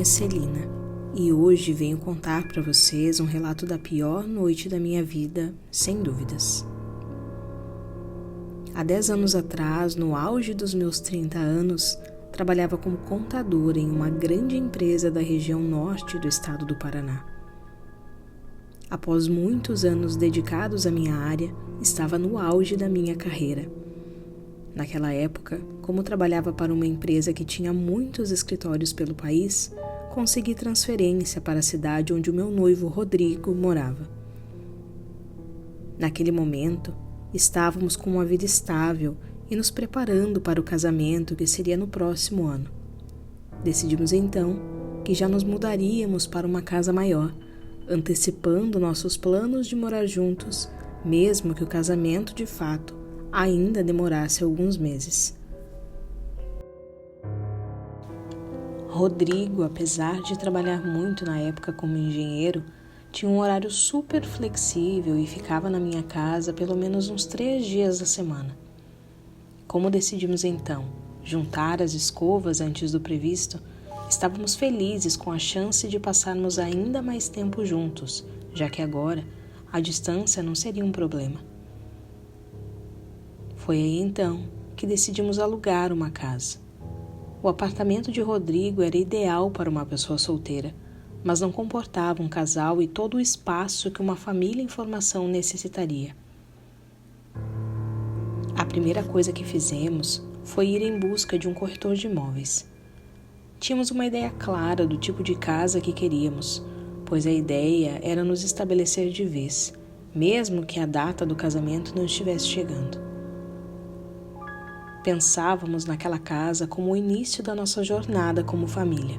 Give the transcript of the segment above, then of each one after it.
Celina e hoje venho contar para vocês um relato da pior noite da minha vida, sem dúvidas. Há 10 anos atrás, no auge dos meus 30 anos, trabalhava como contadora em uma grande empresa da região norte do estado do Paraná. Após muitos anos dedicados à minha área, estava no auge da minha carreira. Naquela época, como trabalhava para uma empresa que tinha muitos escritórios pelo país, consegui transferência para a cidade onde o meu noivo Rodrigo morava. Naquele momento, estávamos com uma vida estável e nos preparando para o casamento que seria no próximo ano. Decidimos então que já nos mudaríamos para uma casa maior, antecipando nossos planos de morar juntos, mesmo que o casamento de fato ainda demorasse alguns meses. Rodrigo, apesar de trabalhar muito na época como engenheiro, tinha um horário super flexível e ficava na minha casa pelo menos uns 3 dias da semana. Como decidimos então juntar as escovas antes do previsto, estávamos felizes com a chance de passarmos ainda mais tempo juntos, já que agora a distância não seria um problema. Foi aí então que decidimos alugar uma casa. O apartamento de Rodrigo era ideal para uma pessoa solteira, mas não comportava um casal e todo o espaço que uma família em formação necessitaria. A primeira coisa que fizemos foi ir em busca de um corretor de imóveis. Tínhamos uma ideia clara do tipo de casa que queríamos, pois a ideia era nos estabelecer de vez, mesmo que a data do casamento não estivesse chegando. Pensávamos naquela casa como o início da nossa jornada como família.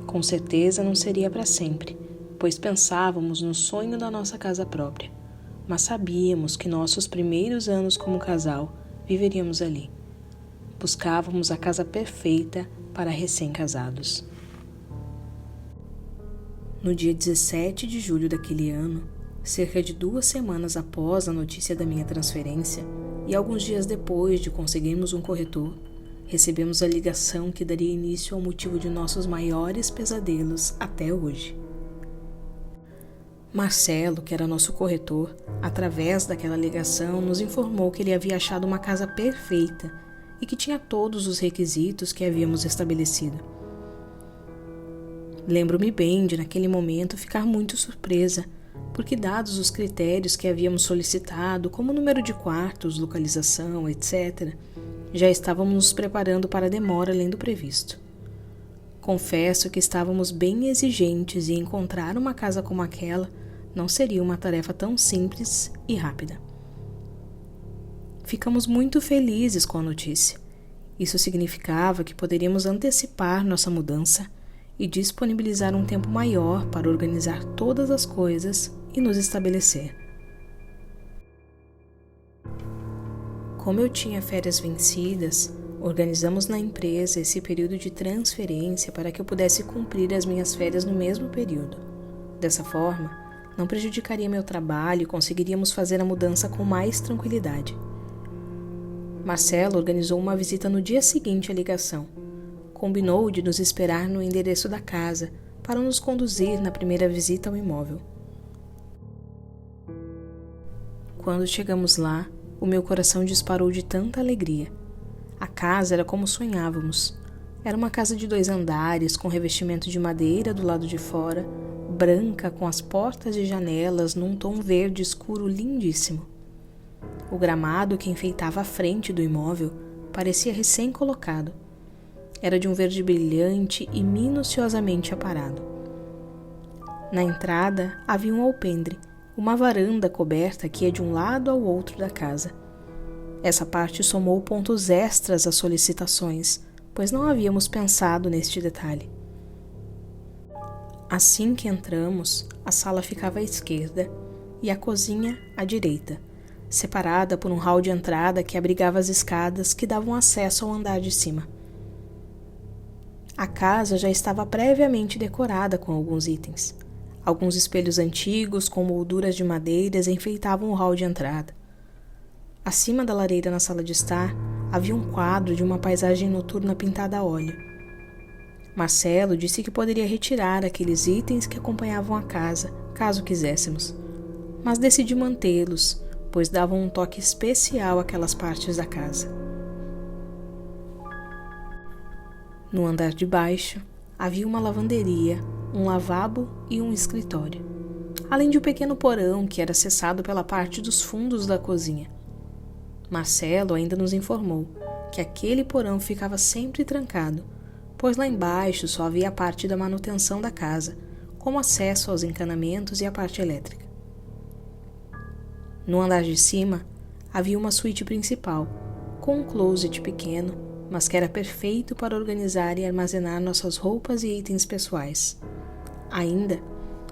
Com certeza não seria para sempre, pois pensávamos no sonho da nossa casa própria, mas sabíamos que nossos primeiros anos como casal viveríamos ali. Buscávamos a casa perfeita para recém-casados. No dia 17 de julho daquele ano, cerca de 2 semanas após a notícia da minha transferência e alguns dias depois de conseguirmos um corretor, recebemos a ligação que daria início ao motivo de nossos maiores pesadelos até hoje. Marcelo, que era nosso corretor, através daquela ligação, nos informou que ele havia achado uma casa perfeita e que tinha todos os requisitos que havíamos estabelecido. Lembro-me bem de, naquele momento, ficar muito surpresa, porque dados os critérios que havíamos solicitado, como número de quartos, localização, etc., já estávamos nos preparando para a demora além do previsto. Confesso que estávamos bem exigentes e encontrar uma casa como aquela não seria uma tarefa tão simples e rápida. Ficamos muito felizes com a notícia. Isso significava que poderíamos antecipar nossa mudança e disponibilizar um tempo maior para organizar todas as coisas e nos estabelecer. Como eu tinha férias vencidas, organizamos na empresa esse período de transferência para que eu pudesse cumprir as minhas férias no mesmo período. Dessa forma, não prejudicaria meu trabalho e conseguiríamos fazer a mudança com mais tranquilidade. Marcelo organizou uma visita no dia seguinte à ligação. Combinou de nos esperar no endereço da casa para nos conduzir na primeira visita ao imóvel. Quando chegamos lá, o meu coração disparou de tanta alegria. A casa era como sonhávamos. Era uma casa de 2 andares, com revestimento de madeira do lado de fora, branca com as portas e janelas num tom verde escuro lindíssimo. O gramado que enfeitava a frente do imóvel parecia recém-colocado. Era de um verde brilhante e minuciosamente aparado. Na entrada havia um alpendre, uma varanda coberta que ia de um lado ao outro da casa. Essa parte somou pontos extras às solicitações, pois não havíamos pensado neste detalhe. Assim que entramos, a sala ficava à esquerda e a cozinha à direita, separada por um hall de entrada que abrigava as escadas que davam acesso ao andar de cima. A casa já estava previamente decorada com alguns itens. Alguns espelhos antigos com molduras de madeiras enfeitavam o hall de entrada. Acima da lareira na sala de estar, havia um quadro de uma paisagem noturna pintada a óleo. Marcelo disse que poderia retirar aqueles itens que acompanhavam a casa, caso quiséssemos, mas decidi mantê-los, pois davam um toque especial àquelas partes da casa. No andar de baixo, havia uma lavanderia, um lavabo e um escritório, além de um pequeno porão que era acessado pela parte dos fundos da cozinha. Marcelo ainda nos informou que aquele porão ficava sempre trancado, pois lá embaixo só havia a parte da manutenção da casa, como acesso aos encanamentos e a parte elétrica. No andar de cima, havia uma suíte principal, com um closet pequeno, mas que era perfeito para organizar e armazenar nossas roupas e itens pessoais. Ainda,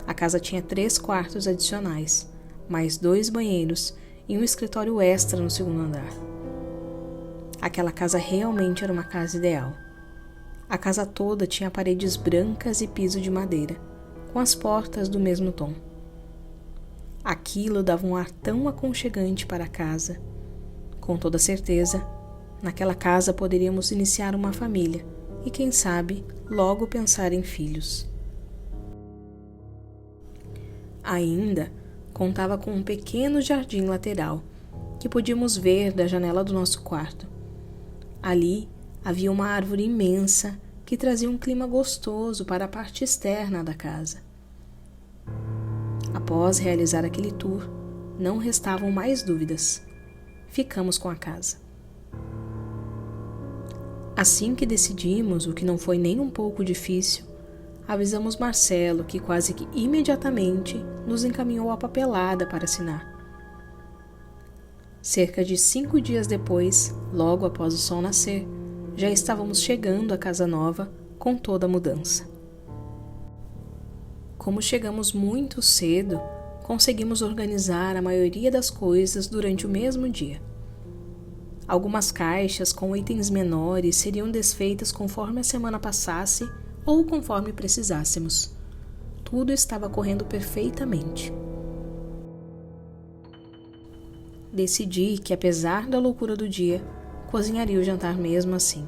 a casa tinha 3 quartos adicionais, mais 2 banheiros e um escritório extra no segundo andar. Aquela casa realmente era uma casa ideal. A casa toda tinha paredes brancas e piso de madeira, com as portas do mesmo tom. Aquilo dava um ar tão aconchegante para a casa. Com toda certeza, naquela casa poderíamos iniciar uma família e, quem sabe, logo pensar em filhos. Ainda contava com um pequeno jardim lateral que podíamos ver da janela do nosso quarto. Ali havia uma árvore imensa que trazia um clima gostoso para a parte externa da casa. Após realizar aquele tour, não restavam mais dúvidas. Ficamos com a casa. Assim que decidimos, o que não foi nem um pouco difícil, avisamos Marcelo, que quase que imediatamente nos encaminhou a papelada para assinar. Cerca de 5 dias depois, logo após o sol nascer, já estávamos chegando à casa nova com toda a mudança. Como chegamos muito cedo, conseguimos organizar a maioria das coisas durante o mesmo dia. Algumas caixas com itens menores seriam desfeitas conforme a semana passasse ou conforme precisássemos. Tudo estava correndo perfeitamente. Decidi que, apesar da loucura do dia, cozinharia o jantar mesmo assim.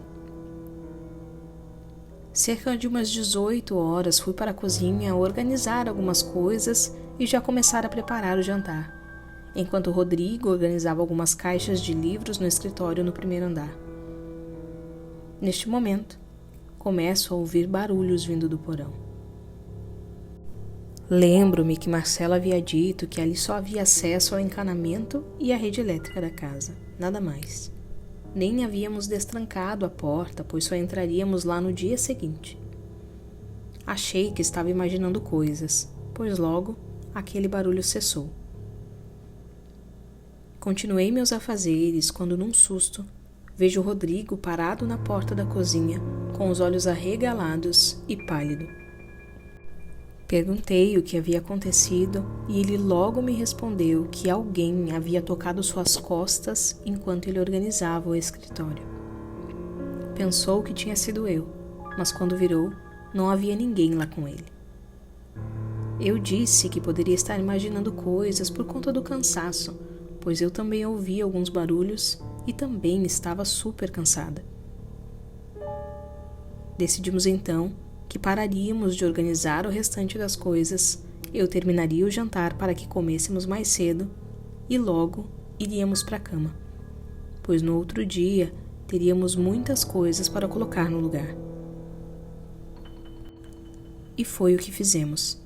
Cerca de umas 18 horas fui para a cozinha organizar algumas coisas e já começar a preparar o jantar, enquanto o Rodrigo organizava algumas caixas de livros no escritório no primeiro andar. Neste momento, começo a ouvir barulhos vindo do porão. Lembro-me que Marcelo havia dito que ali só havia acesso ao encanamento e à rede elétrica da casa, nada mais. Nem havíamos destrancado a porta, pois só entraríamos lá no dia seguinte. Achei que estava imaginando coisas, pois logo aquele barulho cessou. Continuei meus afazeres quando, num susto, vejo o Rodrigo parado na porta da cozinha, com os olhos arregalados e pálido. Perguntei o que havia acontecido e ele logo me respondeu que alguém havia tocado suas costas enquanto ele organizava o escritório. Pensou que tinha sido eu, mas quando virou, não havia ninguém lá com ele. Eu disse que poderia estar imaginando coisas por conta do cansaço, pois eu também ouvi alguns barulhos e também estava super cansada. Decidimos então que pararíamos de organizar o restante das coisas, eu terminaria o jantar para que comêssemos mais cedo e logo iríamos para a cama, pois no outro dia teríamos muitas coisas para colocar no lugar. E foi o que fizemos.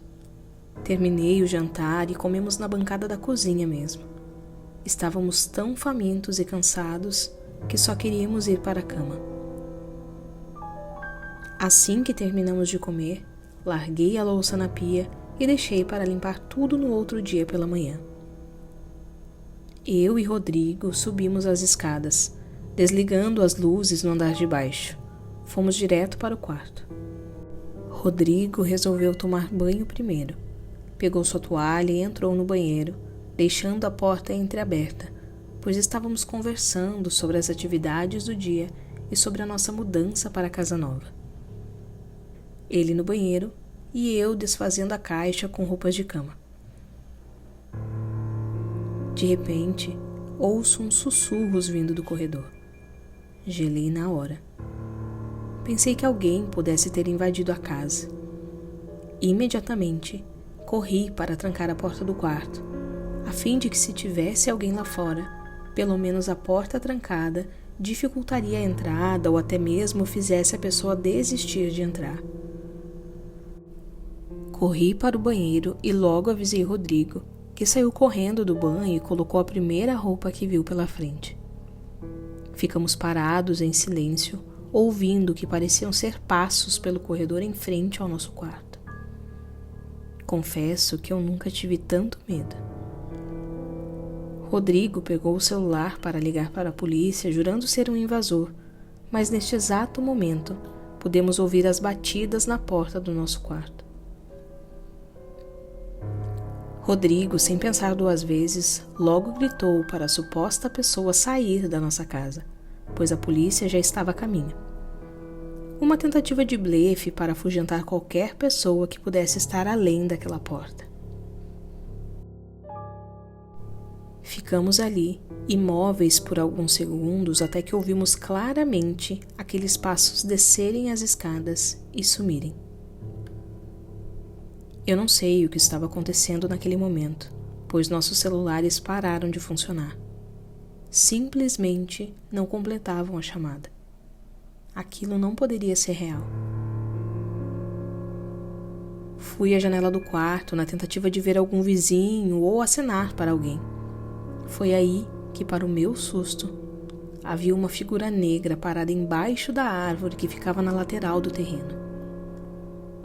Terminei o jantar e comemos na bancada da cozinha mesmo. Estávamos tão famintos e cansados que só queríamos ir para a cama. Assim que terminamos de comer, larguei a louça na pia e deixei para limpar tudo no outro dia pela manhã. Eu e Rodrigo subimos as escadas, desligando as luzes no andar de baixo. Fomos direto para o quarto. Rodrigo resolveu tomar banho primeiro. Pegou sua toalha e entrou no banheiro, deixando a porta entreaberta, pois estávamos conversando sobre as atividades do dia e sobre a nossa mudança para a casa nova. Ele no banheiro e eu desfazendo a caixa com roupas de cama. De repente, ouço uns sussurros vindo do corredor. Gelei na hora. pensei que alguém pudesse ter invadido a casa. Imediatamente, corri para trancar a porta do quarto, a fim de que se tivesse alguém lá fora, pelo menos a porta trancada dificultaria a entrada ou até mesmo fizesse a pessoa desistir de entrar. Corri para o banheiro e logo avisei Rodrigo, que saiu correndo do banho e colocou a primeira roupa que viu pela frente. Ficamos parados em silêncio, ouvindo o que pareciam ser passos pelo corredor em frente ao nosso quarto. Confesso que eu nunca tive tanto medo. Rodrigo pegou o celular para ligar para a polícia, jurando ser um invasor, mas neste exato momento pudemos ouvir as batidas na porta do nosso quarto. Rodrigo, sem pensar duas vezes, logo gritou para a suposta pessoa sair da nossa casa, pois a polícia já estava a caminho. Uma tentativa de blefe para afugentar qualquer pessoa que pudesse estar além daquela porta. Ficamos ali, imóveis por alguns segundos, até que ouvimos claramente aqueles passos descerem as escadas e sumirem. Eu não sei o que estava acontecendo naquele momento, pois nossos celulares pararam de funcionar. Simplesmente não completavam a chamada. Aquilo não poderia ser real. Fui à janela do quarto na tentativa de ver algum vizinho ou acenar para alguém. Foi aí que, para o meu susto, havia uma figura negra parada embaixo da árvore que ficava na lateral do terreno.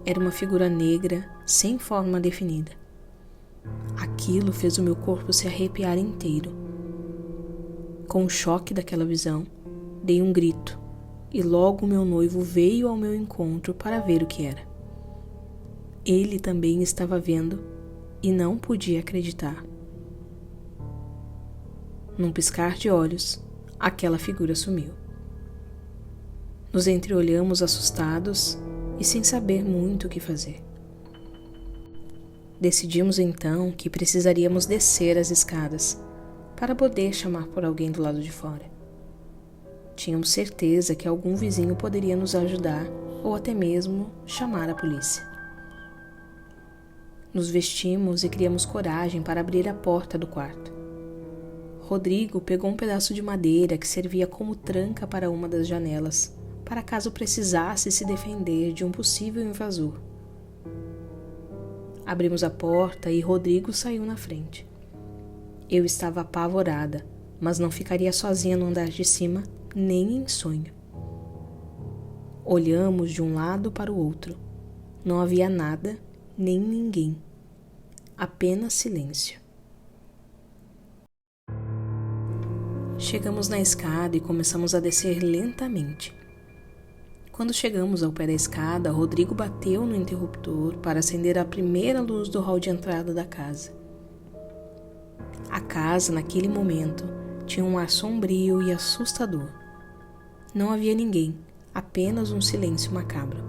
Era uma figura negra, sem forma definida. Aquilo fez o meu corpo se arrepiar inteiro. Com o choque daquela visão, dei um grito e logo meu noivo veio ao meu encontro para ver o que era. Ele também estava vendo e não podia acreditar. Num piscar de olhos, aquela figura sumiu. Nos entreolhamos assustados e sem saber muito o que fazer. Decidimos então que precisaríamos descer as escadas para poder chamar por alguém do lado de fora. Tínhamos certeza que algum vizinho poderia nos ajudar ou até mesmo chamar a polícia. Nos vestimos e criamos coragem para abrir a porta do quarto. Rodrigo pegou um pedaço de madeira que servia como tranca para uma das janelas, para caso precisasse se defender de um possível invasor. Abrimos a porta e Rodrigo saiu na frente. Eu estava apavorada, mas não ficaria sozinha no andar de cima, nem em sonho. Olhamos de um lado para o outro. Não havia nada, nem ninguém. Apenas silêncio. Chegamos na escada e começamos a descer lentamente. Quando chegamos ao pé da escada, Rodrigo bateu no interruptor para acender a primeira luz do hall de entrada da casa. A casa, naquele momento, tinha um ar sombrio e assustador. Não havia ninguém, apenas um silêncio macabro.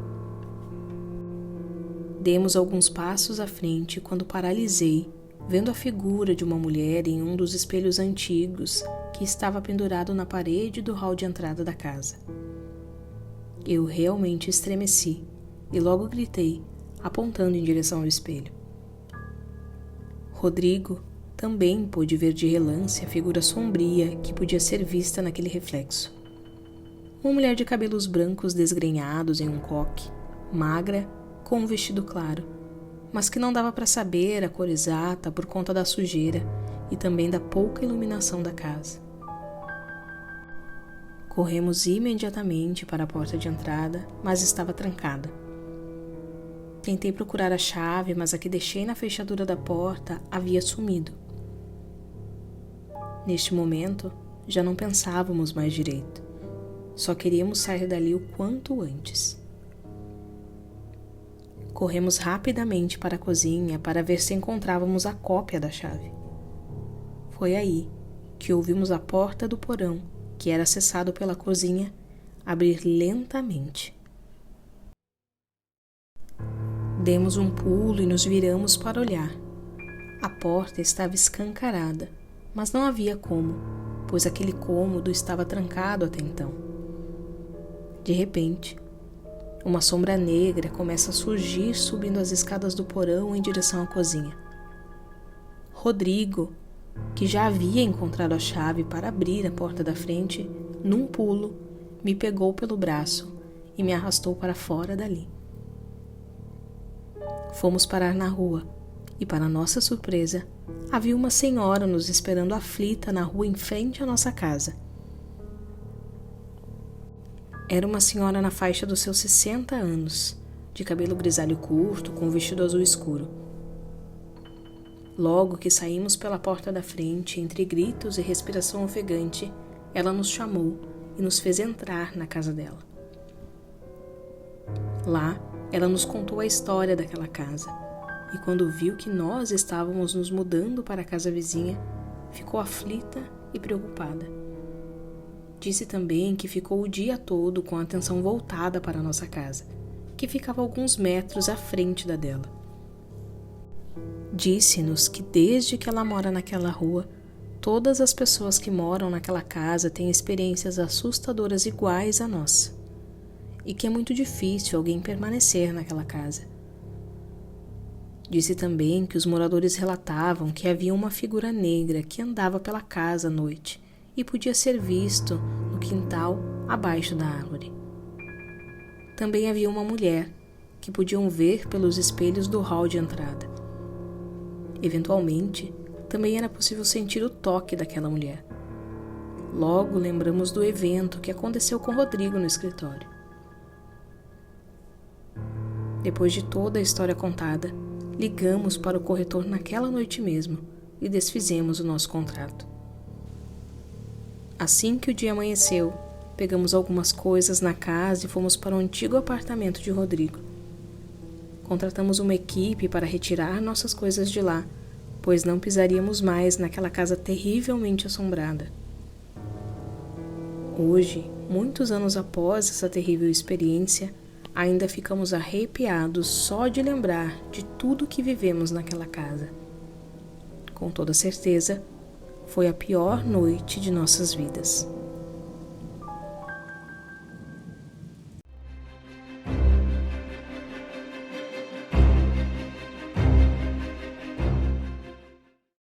Demos alguns passos à frente quando paralisei, vendo a figura de uma mulher em um dos espelhos antigos que estava pendurado na parede do hall de entrada da casa. Eu realmente estremeci e logo gritei, apontando em direção ao espelho. Rodrigo também pôde ver de relance a figura sombria que podia ser vista naquele reflexo. Uma mulher de cabelos brancos desgrenhados em um coque, magra, com um vestido claro, mas que não dava para saber a cor exata por conta da sujeira e também da pouca iluminação da casa. Corremos imediatamente para a porta de entrada, mas estava trancada. Tentei procurar a chave, mas a que deixei na fechadura da porta havia sumido. Neste momento, já não pensávamos mais direito. Só queríamos sair dali o quanto antes. Corremos rapidamente para a cozinha para ver se encontrávamos a cópia da chave. Foi aí que ouvimos a porta do porão, que era acessado pela cozinha, abrir lentamente. Demos um pulo e nos viramos para olhar. A porta estava escancarada, mas não havia como, pois aquele cômodo estava trancado até então. De repente, Uma sombra negra começa a surgir subindo as escadas do porão em direção à cozinha. Rodrigo, que já havia encontrado a chave para abrir a porta da frente, num pulo, me pegou pelo braço e me arrastou para fora dali. Fomos parar na rua e, para nossa surpresa, havia uma senhora nos esperando aflita na rua em frente à nossa casa. Era uma senhora na faixa dos seus 60 anos, de cabelo grisalho curto, com um vestido azul escuro. Logo que saímos pela porta da frente, entre gritos e respiração ofegante, ela nos chamou e nos fez entrar na casa dela. Lá, ela nos contou a história daquela casa, e quando viu que nós estávamos nos mudando para a casa vizinha, ficou aflita e preocupada. Disse também que ficou o dia todo com a atenção voltada para a nossa casa, que ficava alguns metros à frente da dela. Disse-nos que desde que ela mora naquela rua, todas as pessoas que moram naquela casa têm experiências assustadoras iguais à nossa, e que é muito difícil alguém permanecer naquela casa. Disse também que os moradores relatavam que havia uma figura negra que andava pela casa à noite e podia ser visto no quintal abaixo da árvore. Também havia uma mulher que podiam ver pelos espelhos do hall de entrada. Eventualmente, também era possível sentir o toque daquela mulher. Logo lembramos do evento que aconteceu com Rodrigo no escritório. Depois de toda a história contada, ligamos para o corretor naquela noite mesmo e desfizemos o nosso contrato. Assim que o dia amanheceu, pegamos algumas coisas na casa e fomos para o antigo apartamento de Rodrigo. Contratamos uma equipe para retirar nossas coisas de lá, pois não pisaríamos mais naquela casa terrivelmente assombrada. Hoje, muitos anos após essa terrível experiência, ainda ficamos arrepiados só de lembrar de tudo que vivemos naquela casa. Com toda certeza, foi a pior noite de nossas vidas.